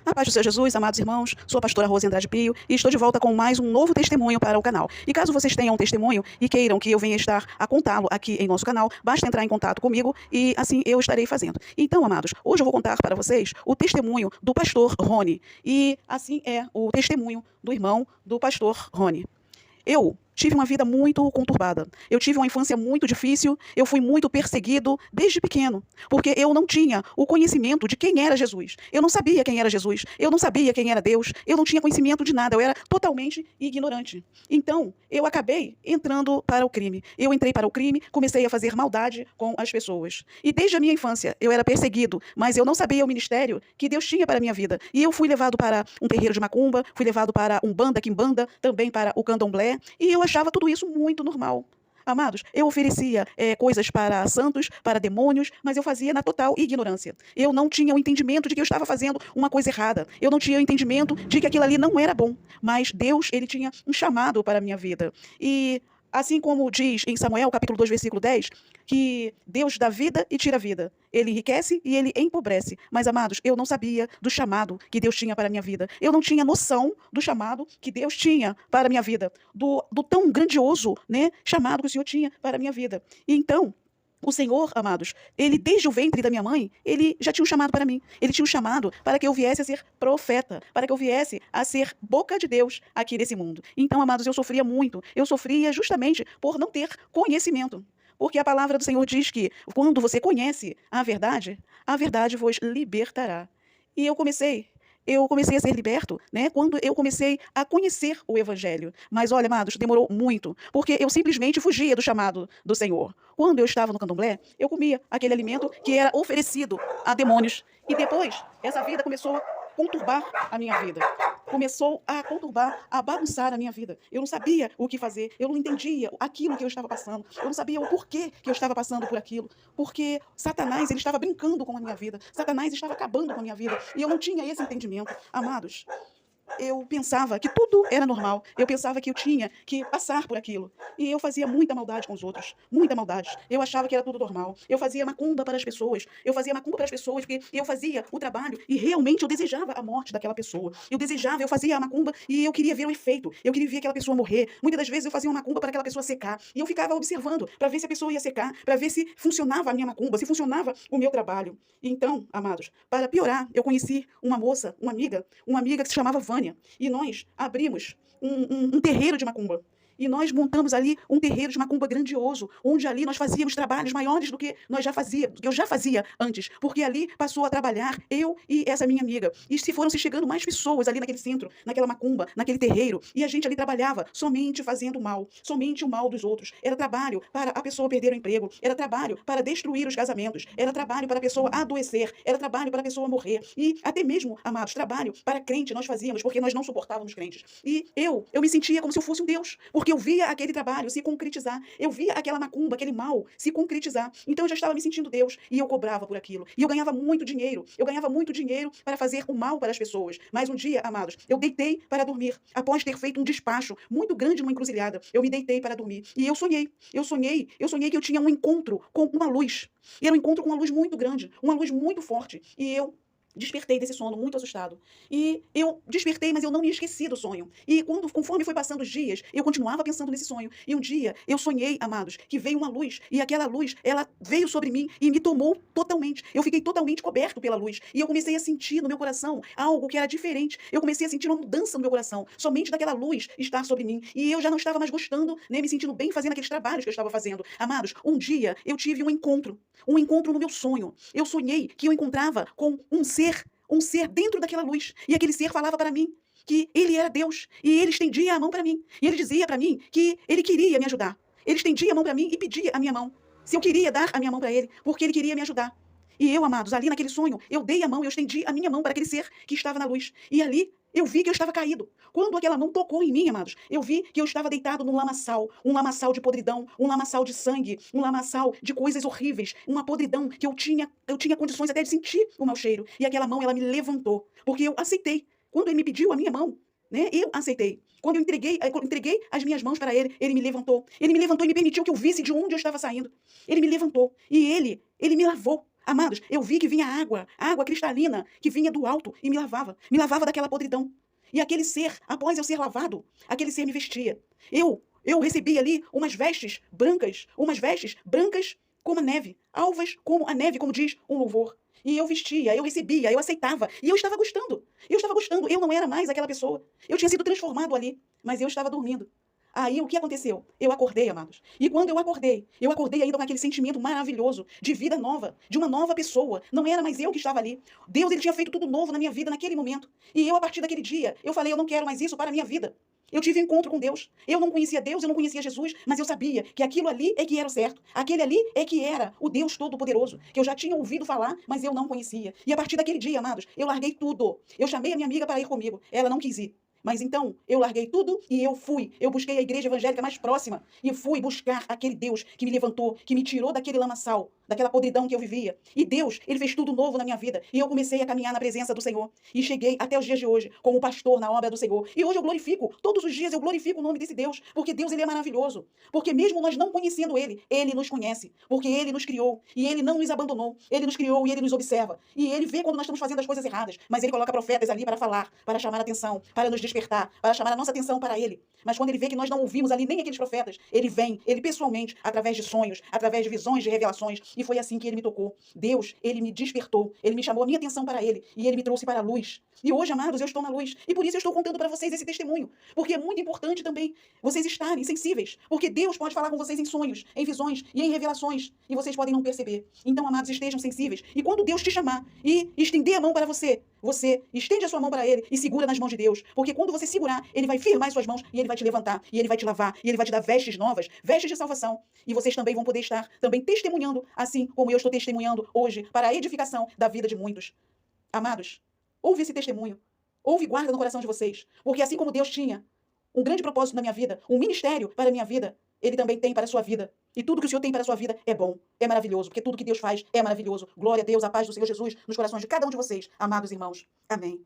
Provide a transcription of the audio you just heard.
A paz do Senhor Jesus, amados irmãos, sou a pastora Rose Andrade Pio e estou de volta com mais um novo testemunho para o canal. E caso vocês tenham um testemunho e queiram que eu venha estar a contá-lo aqui em nosso canal, basta entrar em contato comigo e assim eu estarei fazendo. Então, amados, hoje eu vou contar para vocês o testemunho do pastor Rony. E assim é o testemunho do irmão do pastor Rony. Eu tive uma vida muito conturbada. Eu tive uma infância muito difícil, eu fui muito perseguido desde pequeno, porque eu não tinha o conhecimento de quem era Jesus. Eu não sabia quem era Jesus, eu não sabia quem era Deus, eu não tinha conhecimento de nada, eu era totalmente ignorante. Então, eu acabei entrando para o crime. Eu entrei para o crime, comecei a fazer maldade com as pessoas. E desde a minha infância, eu era perseguido, mas eu não sabia o ministério que Deus tinha para a minha vida. E eu fui levado para um terreiro de macumba, fui levado para umbanda, quimbanda, também para o candomblé, e eu achava tudo isso muito normal. Amados, eu oferecia coisas para santos, para demônios, mas eu fazia na total ignorância. Eu não tinha o entendimento de que eu estava fazendo uma coisa errada. Eu não tinha o entendimento de que aquilo ali não era bom. Mas Deus, ele tinha um chamado para a minha vida. E assim como diz em Samuel, capítulo 2, versículo 10, que Deus dá vida e tira vida. Ele enriquece e ele empobrece. Mas, amados, eu não sabia do chamado que Deus tinha para a minha vida. Eu não tinha noção do chamado que Deus tinha para a minha vida. Do tão grandioso, né, chamado que o Senhor tinha para a minha vida. E então, o Senhor, amados, ele desde o ventre da minha mãe, ele já tinha um chamado para mim. Ele tinha um chamado para que eu viesse a ser profeta, para que eu viesse a ser boca de Deus aqui nesse mundo. Então, amados, eu sofria muito. Eu sofria justamente por não ter conhecimento. Porque a palavra do Senhor diz que quando você conhece a verdade vos libertará. E eu comecei a ser liberto, né, quando eu comecei a conhecer o Evangelho. Mas olha, amados, demorou muito, porque eu simplesmente fugia do chamado do Senhor. Quando eu estava no candomblé, eu comia aquele alimento que era oferecido a demônios. E depois, essa vida começou a conturbar a minha vida. Começou a conturbar, a bagunçar a minha vida. Eu não sabia o que fazer, eu não entendia aquilo que eu estava passando, eu não sabia o porquê que eu estava passando por aquilo, porque Satanás, ele estava brincando com a minha vida, Satanás estava acabando com a minha vida, e eu não tinha esse entendimento. Amados, eu pensava que tudo era normal, eu pensava que eu tinha que passar por aquilo, e eu fazia muita maldade com os outros, muita maldade. Eu achava que era tudo normal, eu fazia macumba para as pessoas, porque eu fazia o trabalho e realmente eu desejava a morte daquela pessoa, eu fazia a macumba e eu queria ver o efeito, eu queria ver aquela pessoa morrer. Muitas das vezes eu fazia uma macumba para aquela pessoa secar, e eu ficava observando para ver se a pessoa ia secar, para ver se funcionava a minha macumba, se funcionava o meu trabalho. Então, amados, para piorar, eu conheci uma moça, uma amiga que se chamava Vânia. E nós abrimos um terreiro de macumba. E nós montamos ali um terreiro de macumba grandioso, onde ali nós fazíamos trabalhos maiores do que eu já fazia antes, porque ali passou a trabalhar eu e essa minha amiga. E se foram se chegando mais pessoas ali naquele centro, naquela macumba, naquele terreiro, e a gente ali trabalhava somente fazendo mal, somente o mal dos outros. Era trabalho para a pessoa perder o emprego, era trabalho para destruir os casamentos, era trabalho para a pessoa adoecer, era trabalho para a pessoa morrer. E até mesmo, amados, trabalho para crente nós fazíamos, porque nós não suportávamos crentes. E eu me sentia como se eu fosse um Deus, porque eu via aquele trabalho se concretizar, eu via aquela macumba, aquele mal se concretizar. Então eu já estava me sentindo Deus e eu cobrava por aquilo. E eu ganhava muito dinheiro para fazer o mal para as pessoas. Mas um dia, amados, eu deitei para dormir, após ter feito um despacho muito grande numa encruzilhada. Eu me deitei para dormir e eu sonhei que eu tinha um encontro com uma luz. E era um encontro com uma luz muito grande, uma luz muito forte. E eu despertei desse sono muito assustado. E eu despertei, mas eu não me esqueci do sonho. E conforme foi passando os dias, eu continuava pensando nesse sonho. E um dia eu sonhei, amados, que veio uma luz. E aquela luz, ela veio sobre mim e me tomou totalmente. Eu fiquei totalmente coberto pela luz. E eu comecei a sentir no meu coração algo que era diferente. Eu comecei a sentir uma mudança no meu coração, somente daquela luz estar sobre mim. E eu já não estava mais gostando, nem me sentindo bem fazendo aqueles trabalhos que eu estava fazendo. Amados, um dia eu tive um encontro no meu sonho. Eu sonhei que eu encontrava com um ser dentro daquela luz. E aquele ser falava para mim que ele era Deus. E ele estendia a mão para mim. E ele dizia para mim que ele queria me ajudar. Ele estendia a mão para mim e pedia a minha mão. Se eu queria dar a minha mão para ele, porque ele queria me ajudar. E eu, amados, ali naquele sonho, eu dei a mão, eu estendi a minha mão para aquele ser que estava na luz. E ali eu vi que eu estava caído. Quando aquela mão tocou em mim, amados, eu vi que eu estava deitado num lamaçal. Um lamaçal de podridão, um lamaçal de sangue, um lamaçal de coisas horríveis. Uma podridão que eu tinha condições até de sentir o mau cheiro. E aquela mão, ela me levantou. Porque eu aceitei. Quando ele me pediu a minha mão, né, eu aceitei. Quando eu entreguei as minhas mãos para ele, ele me levantou. Ele me levantou e me permitiu que eu visse de onde eu estava saindo. Ele me levantou. E ele me lavou. Amados, eu vi que vinha água cristalina, que vinha do alto e me lavava daquela podridão. E aquele ser, após eu ser lavado, aquele ser me vestia. Eu recebi ali umas vestes brancas como a neve, alvas como a neve, como diz um louvor. E eu vestia, eu recebia, eu aceitava, e eu estava gostando. Eu não era mais aquela pessoa. Eu tinha sido transformado ali, mas eu estava dormindo. Aí o que aconteceu? Eu acordei, amados. E quando eu acordei ainda com aquele sentimento maravilhoso de vida nova, de uma nova pessoa. Não era mais eu que estava ali. Deus, ele tinha feito tudo novo na minha vida naquele momento. E eu, a partir daquele dia, eu falei, eu não quero mais isso para a minha vida. Eu tive um encontro com Deus. Eu não conhecia Deus, eu não conhecia Jesus, mas eu sabia que aquilo ali é que era o certo. Aquele ali é que era o Deus Todo-Poderoso, que eu já tinha ouvido falar, mas eu não conhecia. E a partir daquele dia, amados, eu larguei tudo. Eu chamei a minha amiga para ir comigo. Ela não quis ir. Mas então, eu larguei tudo e eu fui. Eu busquei a igreja evangélica mais próxima e fui buscar aquele Deus que me levantou, que me tirou daquele lamaçal, daquela podridão que eu vivia. E Deus, ele fez tudo novo na minha vida. E eu comecei a caminhar na presença do Senhor. E cheguei até os dias de hoje como pastor na obra do Senhor. E hoje eu glorifico, todos os dias eu glorifico o nome desse Deus, porque Deus, ele é maravilhoso. Porque mesmo nós não conhecendo ele, ele nos conhece. Porque ele nos criou e ele não nos abandonou. Ele nos criou e ele nos observa. E ele vê quando nós estamos fazendo as coisas erradas. Mas ele coloca profetas ali para falar, para chamar a atenção, para nos despertar, para chamar a nossa atenção para ele. Mas quando ele vê que nós não ouvimos ali nem aqueles profetas, ele vem, ele pessoalmente, através de sonhos, através de visões, de revelações, e foi assim que ele me tocou. Deus, ele me despertou, ele me chamou a minha atenção para ele, e ele me trouxe para a luz. E hoje, amados, eu estou na luz, e por isso eu estou contando para vocês esse testemunho, porque é muito importante também vocês estarem sensíveis, porque Deus pode falar com vocês em sonhos, em visões e em revelações, e vocês podem não perceber. Então, amados, estejam sensíveis, e quando Deus te chamar e estender a mão para você, você estende a sua mão para ele e segura nas mãos de Deus, porque quando você segurar, ele vai firmar as suas mãos e ele vai te levantar, e ele vai te lavar, e ele vai te dar vestes novas, vestes de salvação, e vocês também vão poder estar também testemunhando, assim como eu estou testemunhando hoje, para a edificação da vida de muitos. Amados, ouve esse testemunho, ouve e guarda no coração de vocês, porque assim como Deus tinha um grande propósito na minha vida, um ministério para a minha vida, ele também tem para a sua vida. E tudo que o Senhor tem para a sua vida é bom, é maravilhoso, porque tudo que Deus faz é maravilhoso. Glória a Deus, a paz do Senhor Jesus nos corações de cada um de vocês, amados irmãos. Amém.